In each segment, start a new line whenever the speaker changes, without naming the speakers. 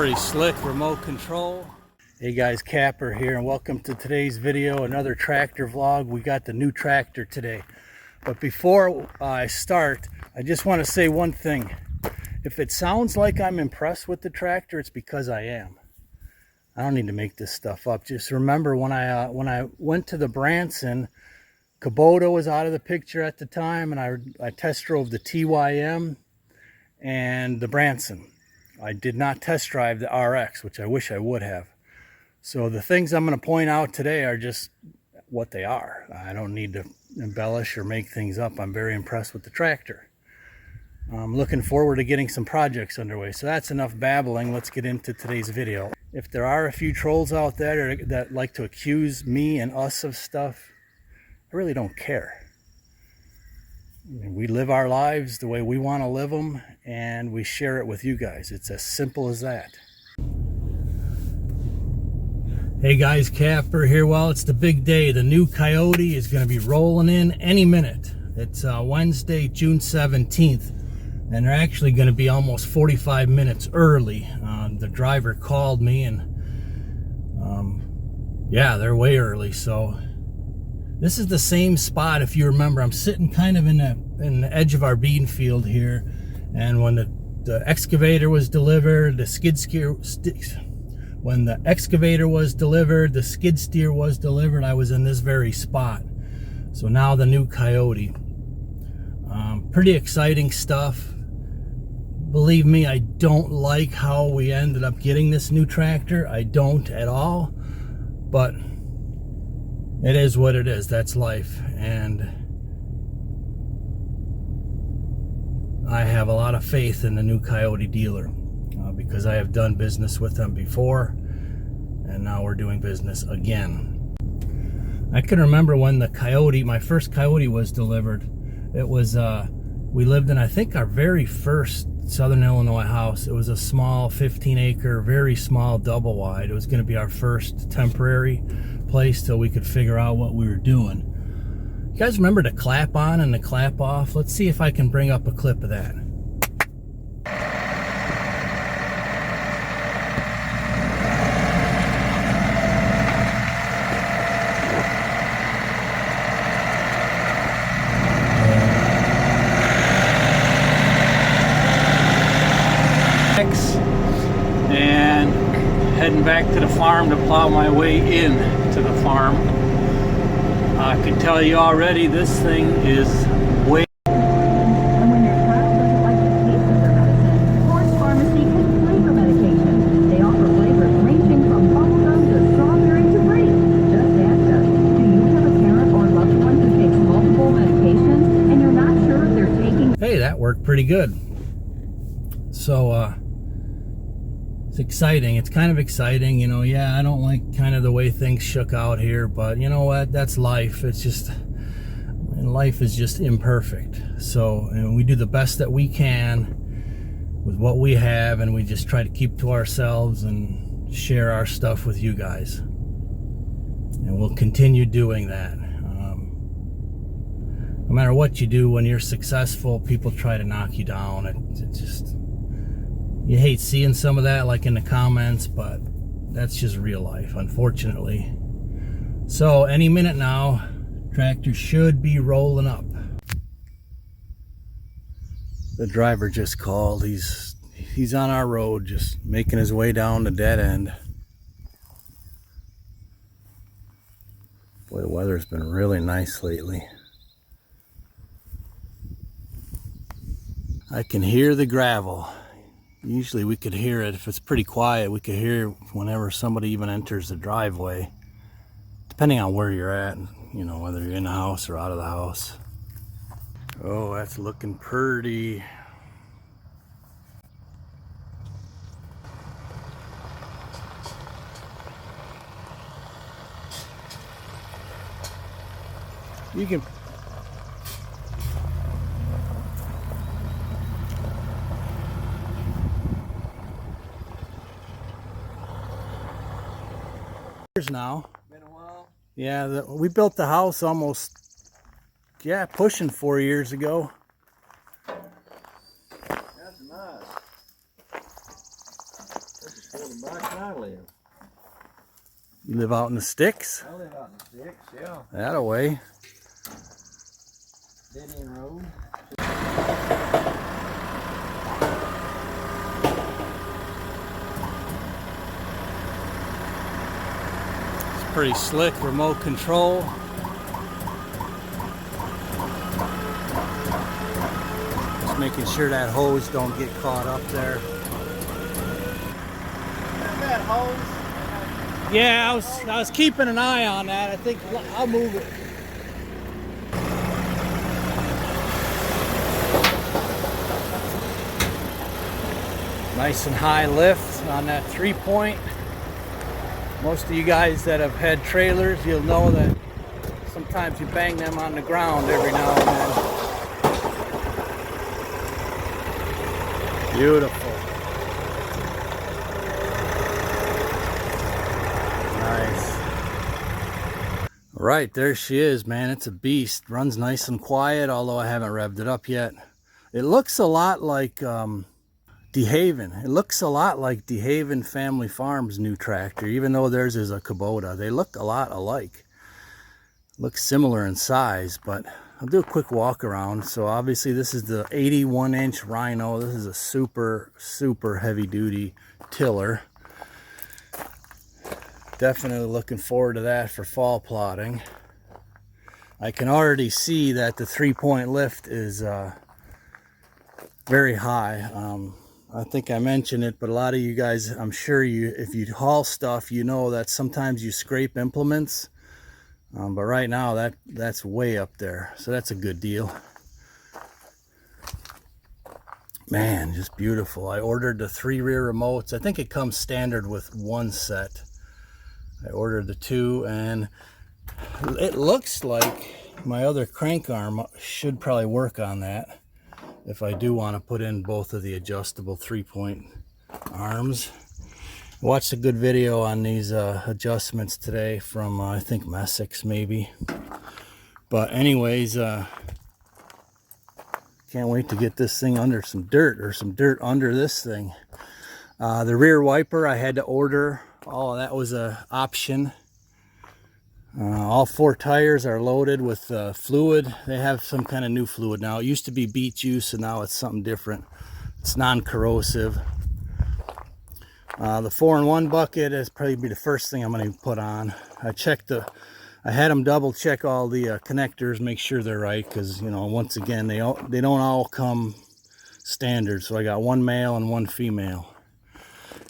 Pretty slick remote control. Hey guys, Kapper here, and welcome to today's video, another tractor vlog. We got the new tractor today. But before I start, I just want to say one thing. If it sounds like I'm impressed with the tractor, it's because I am. I don't need to make this stuff up. Just remember when I went to the Branson, Kubota was out of the picture at the time, and I test drove the TYM and the Branson. I did not test drive the RX, which I wish I would have. So the things I'm going to point out today are just what they are. I don't need to embellish or make things up. I'm very impressed with the tractor. I'm looking forward to getting some projects underway. So that's enough babbling. Let's get into today's video. If there are a few trolls out there that like to accuse me and us of stuff, I really don't care. I mean, we live our lives the way we want to live them, and we share it with you guys. It's as simple as that. Hey guys, Kapper here. Well, it's the big day. The new Kioti is going to be rolling in any minute. It's Wednesday, June 17th, and they're actually going to be almost 45 minutes early. The driver called me, and yeah, they're way early. So this is the same spot. If you remember, I'm sitting kind of in the edge of our bean field here, and when the excavator was delivered, the skid steer when the excavator was delivered, the skid steer was delivered, I was in this very spot. So now the new Kioti. Pretty exciting stuff. Believe me, I don't like how we ended up getting this new tractor. I don't at all. But it is what it is. That's life. And I have a lot of faith in the new Kioti dealer. Because I have done business with them before, and now we're doing business again. I can remember when the Kioti, my first Kioti was delivered. It was, we lived in, I think, our very first Southern Illinois house. It was a small 15-acre, very small double wide. It was going to be our first temporary place till we could figure out what we were doing. You guys remember the clap on and the clap off? Let's see if I can bring up a clip of that. And heading back to the farm to plow my way in to the farm. I can tell you already, this thing is way.
And when your child doesn't like the taste of their medicine, Forest Pharmacy can flavor medication. They offer flavors ranging from bubblegum to strawberry to grape. Just ask us, do you have a parent or loved one who takes multiple medications and you're not sure if they're taking?
Hey, that worked pretty good. So, it's exciting. It's kind of exciting, you know. Yeah, I don't like kind of the way things shook out here, but you know what? That's life. It's just, life is just imperfect. So, and we do the best that we can with what we have, and we just try to keep to ourselves and share our stuff with you guys. And we'll continue doing that. No matter what you do, when you're successful, people try to knock you down. It just, you hate seeing some of that, like in the comments, but that's just real life, unfortunately. So any minute now, tractor should be rolling up. The driver just called. He's on our road, just making his way down the dead end. Boy, the weather's been really nice lately. I can hear the gravel. Usually we could hear it, if it's pretty quiet, we could hear it whenever somebody even enters the driveway. Depending on where you're at, you know, whether you're in the house or out of the house. Oh, that's looking pretty. You can... now.
Been a while.
Yeah, we built the house almost, pushing 4 years ago.
That's nice. This is
You live out in the sticks?
I live out in the sticks, yeah.
That away.
Dead end road.
It's pretty slick, remote control. Just making sure that hose don't get caught up there.
That hose.
Yeah, I was keeping an eye on that. I think I'll move it. Nice and high lift on that 3-point. Most of you guys that have had trailers, you'll know that sometimes you bang them on the ground every now and then. Beautiful. Nice. Right, there she is, man. It's a beast. Runs nice and quiet, although I haven't revved it up yet. It looks a lot like DeHaven. It looks a lot like DeHaven Family Farms new tractor, even though theirs is a Kubota. They look a lot alike. Look similar in size, but I'll do a quick walk around. So obviously this is the 81-inch Rhino. This is a super, super heavy duty tiller. Definitely looking forward to that for fall plotting. I can already see that the 3-point lift is very high. I think I mentioned it, but a lot of you guys, I'm sure if you haul stuff, you know that sometimes you scrape implements. But right now that's way up there, so that's a good deal. Man, just beautiful. I ordered the 3 rear remotes. I think it comes standard with 1 set. I ordered the 2, and it looks like my other crank arm should probably work on that if I do want to put in both of the adjustable 3-point arms. I watched a good video on these adjustments today from I think Messick's maybe. But anyways, can't wait to get this thing under some dirt, or some dirt under this thing. The rear wiper I had to order. Oh, that was an option. All 4 tires are loaded with fluid. They have some kind of new fluid now. It used to be beet juice, and now it's something different. It's non-corrosive. The 4-in-1 bucket is probably be the first thing I'm going to put on. I had them double check all the connectors, make sure they're right, because you know, once again, they don't all come standard. So I got 1 male and 1 female.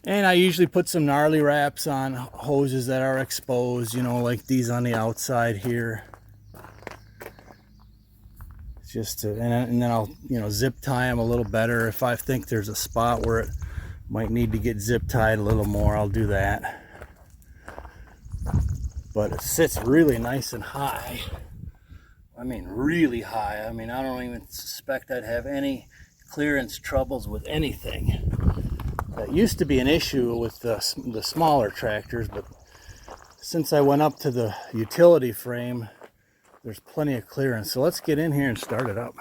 And I usually put some gnarly wraps on hoses that are exposed, you know, like these on the outside here. Just to, and then I'll, you know, zip tie them a little better. If I think there's a spot where it might need to get zip tied a little more, I'll do that. But it sits really nice and high. I mean, really high. I mean, I don't even suspect I'd have any clearance troubles with anything. That used to be an issue with the smaller tractors, but since I went up to the utility frame, there's plenty of clearance. So let's get in here and start it up.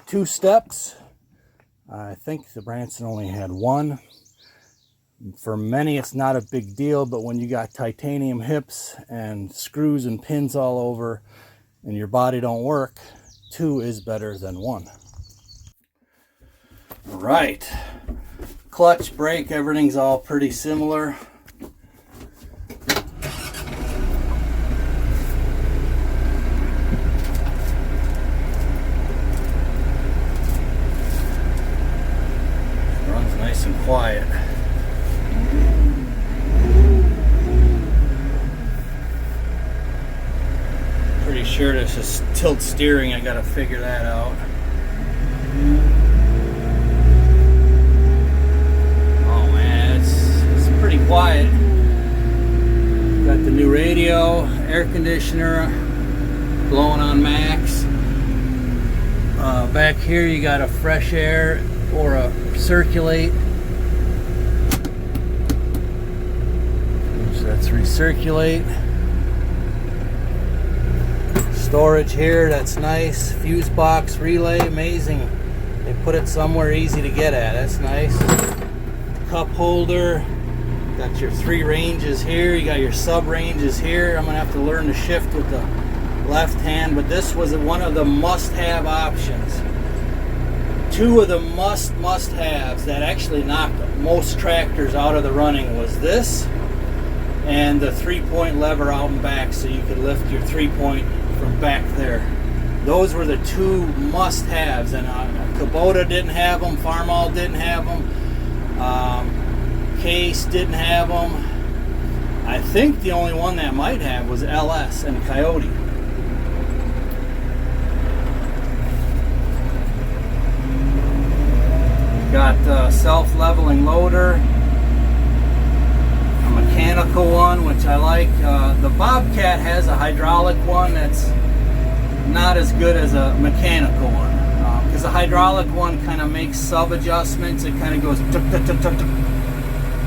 2 steps. I think the Branson only had 1. For many, it's not a big deal, but when you got titanium hips and screws and pins all over and your body don't work, 2 is better than 1. Right, clutch, brake, everything's all pretty similar. Runs nice and quiet. Pretty sure this is tilt steering. I gotta figure that out. Pretty quiet. Got the new radio, air conditioner blowing on max. Back here you got a fresh air or a circulate. So that's recirculate. Storage here, that's nice. Fuse box relay, amazing. They put it somewhere easy to get at. That's nice. Cup holder. Got your 3 ranges here, you got your sub ranges here. I'm gonna have to learn to shift with the left hand, but this was one of the must-have options. 2 of the must-haves that actually knocked most tractors out of the running was this and the 3-point lever out and back, so you could lift your 3-point from back there. Those were the 2 must-haves, and Kubota didn't have them, Farmall didn't have them, Case didn't have them. I think the only one that might have was LS and Kioti. Got a self-leveling loader, a mechanical one, which I like. The Bobcat has a hydraulic one that's not as good as a mechanical one, because the hydraulic one kind of makes sub-adjustments. It kind of goes tuk, tuk, tuk, tuk, tuk,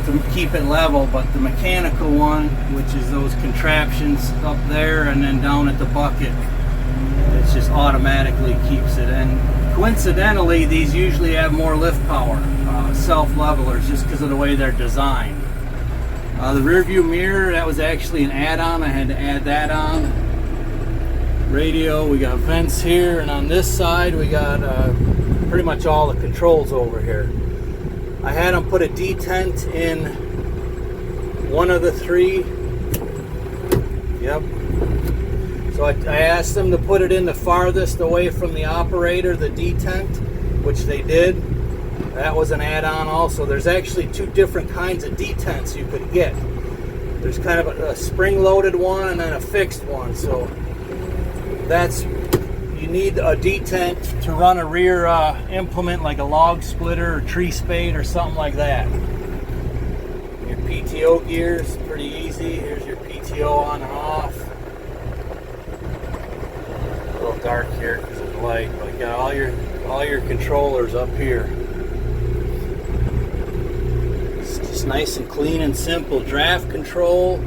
to keep it level, but the mechanical one, which is those contraptions up there and then down at the bucket, it just automatically keeps it. And coincidentally, these usually have more lift power, self-levelers, just because of the way they're designed. The rear view mirror, that was actually an add-on. I had to add that on. Radio, we got vents here, and on this side we got pretty much all the controls over here. I had them put a detent in one of the 3. Yep. So I asked them to put it in the farthest away from the operator, the detent, which they did. That was an add-on also. There's actually 2 different kinds of detents you could get. There's kind of a spring-loaded one and then a fixed one. So you need a detent to run a rear implement like a log splitter or tree spade or something like that. Your PTO gears, pretty easy. Here's your PTO on and off. A little dark here because of the light, but you got all your controllers up here. It's just nice and clean and simple. Draft control,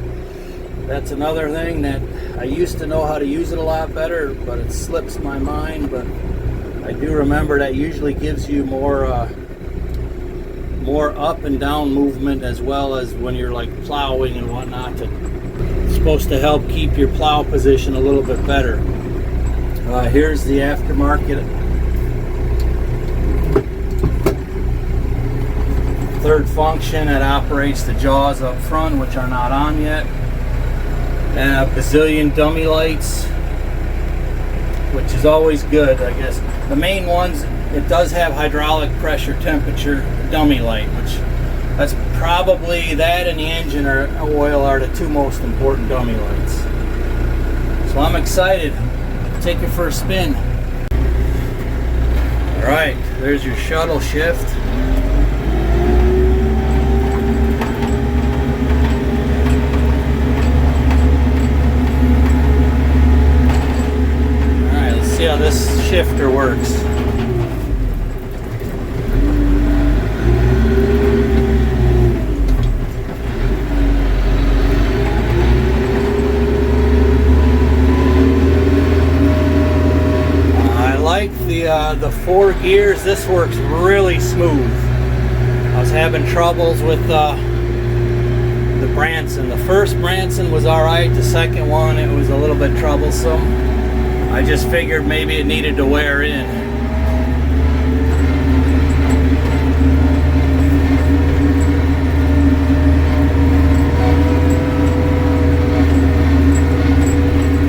that's another thing that I used to know how to use it a lot better, but it slips my mind. But I do remember that usually gives you more up and down movement, as well as when you're like plowing and whatnot. It's supposed to help keep your plow position a little bit better. Here's the aftermarket 3rd function that operates the jaws up front, which are not on yet. And a bazillion dummy lights, which is always good, I guess. The main ones, it does have hydraulic pressure temperature dummy light, which that's probably, that and the engine oil are the 2 most important dummy lights. So I'm excited. Take it for a spin. Alright, there's your shuttle shift. See how this shifter works. I like the 4 gears. This works really smooth. I was having troubles with the Branson. The first Branson was alright. The second one, it was a little bit troublesome. I just figured maybe it needed to wear in.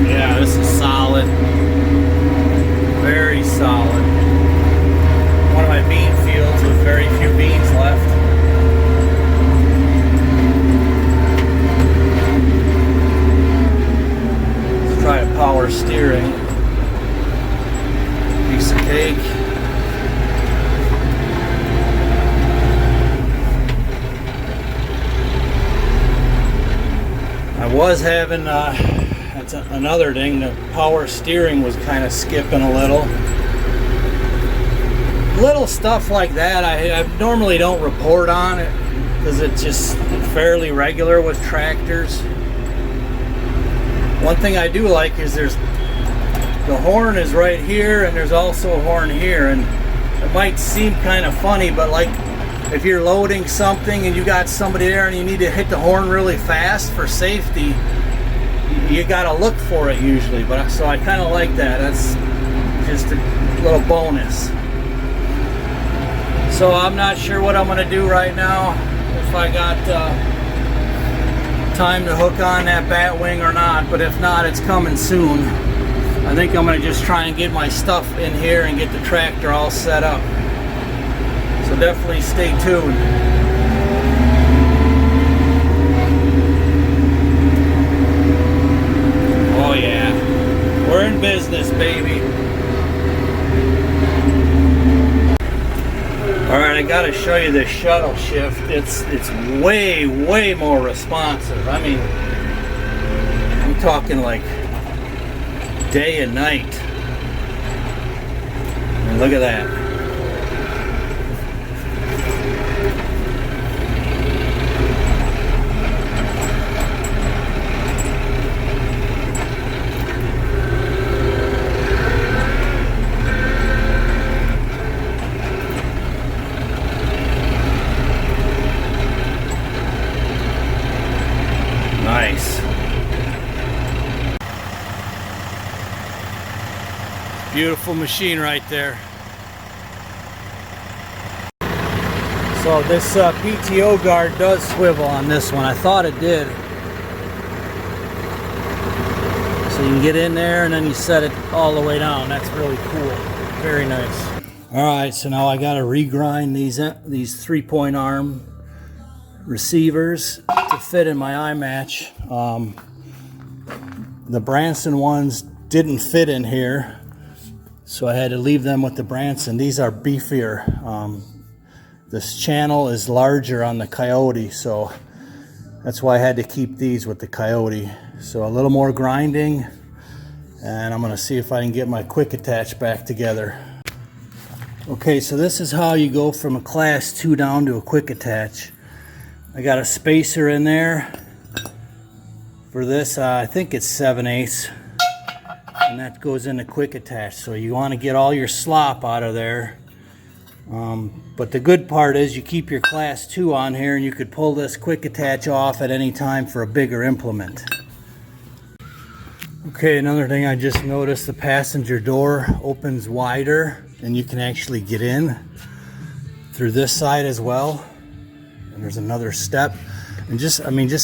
Yeah, this is solid. Very solid. One of my bean fields with very few beans left. Let's try a power steering. Piece of cake. I was having that's another thing, the power steering was kind of skipping a little stuff like that. I normally don't report on it because it's just fairly regular with tractors. One thing I do like is the horn is right here, and there's also a horn here, and it might seem kind of funny, but like if you're loading something and you got somebody there and you need to hit the horn really fast for safety, you gotta look for it usually. But so I kind of like that. That's just a little bonus. So I'm not sure what I'm gonna do right now, if I got time to hook on that bat wing or not, but if not, it's coming soon. I think I'm gonna just try and get my stuff in here and get the tractor all set up. So definitely stay tuned. Oh yeah, we're in business, baby. Alright, I gotta show you this shuttle shift. It's way more responsive. I mean, I'm talking like day and night. And look at that. Nice. Beautiful machine right there. So this PTO guard does swivel on this one. I thought it did. So you can get in there and then you set it all the way down. That's really cool. Very nice. Alright, so now I gotta regrind these 3-point arm receivers to fit in my iMatch. The Branson ones didn't fit in here, so I had to leave them with the Branson. These are beefier. This channel is larger on the Kioti, so that's why I had to keep these with the Kioti. So a little more grinding, and I'm gonna see if I can get my quick attach back together. Okay, so this is how you go from a class 2 down to a quick attach. I got a spacer in there for this. I think it's 7/8, and that goes into quick attach. So you want to get all your slop out of there. But the good part is you keep your class 2 on here, and you could pull this quick attach off at any time for a bigger implement. Okay, another thing I just noticed, the passenger door opens wider, and you can actually get in through this side as well. And there's another step, and the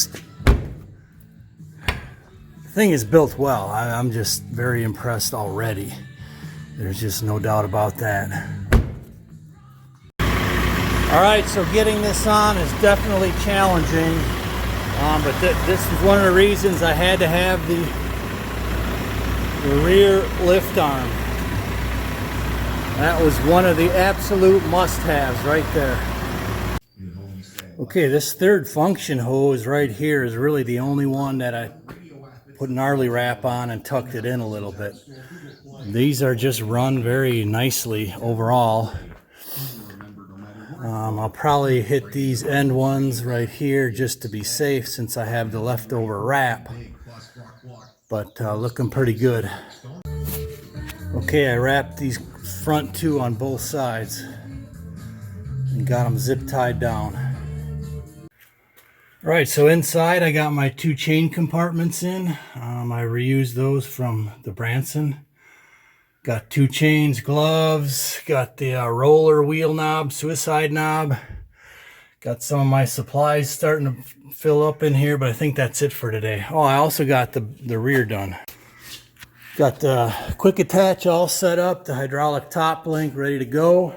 thing is built well. I'm just very impressed already. There's just no doubt about that. All right, so getting this on is definitely challenging, but this is one of the reasons I had to have the rear lift arm. That was one of the absolute must-haves right there. Okay, this third function hose right here is really the only one that I put gnarly wrap on and tucked it in a little bit. These are just run very nicely overall. I'll probably hit these end ones right here just to be safe since I have the leftover wrap, but looking pretty good. Okay, I wrapped these front 2 on both sides and got them zip tied down. Right, so inside I got my 2 chain compartments in. I reused those from the Branson. Got 2 chains, gloves, got the roller wheel knob, suicide knob. Got some of my supplies starting to fill up in here, but I think that's it for today. Oh, I also got the rear done. Got the quick attach all set up, the hydraulic top link ready to go.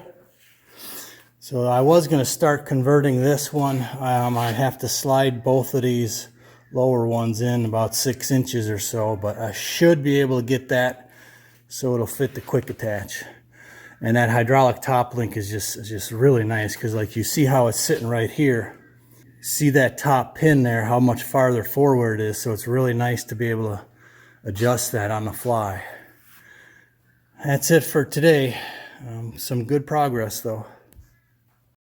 So I was going to start converting this one. I have to slide both of these lower ones in about 6 inches or so, but I should be able to get that so it'll fit the quick attach. And that hydraulic top link is just really nice, because like you see how it's sitting right here. See that top pin there, how much farther forward it is, so it's really nice to be able to adjust that on the fly. That's it for today. Some good progress though.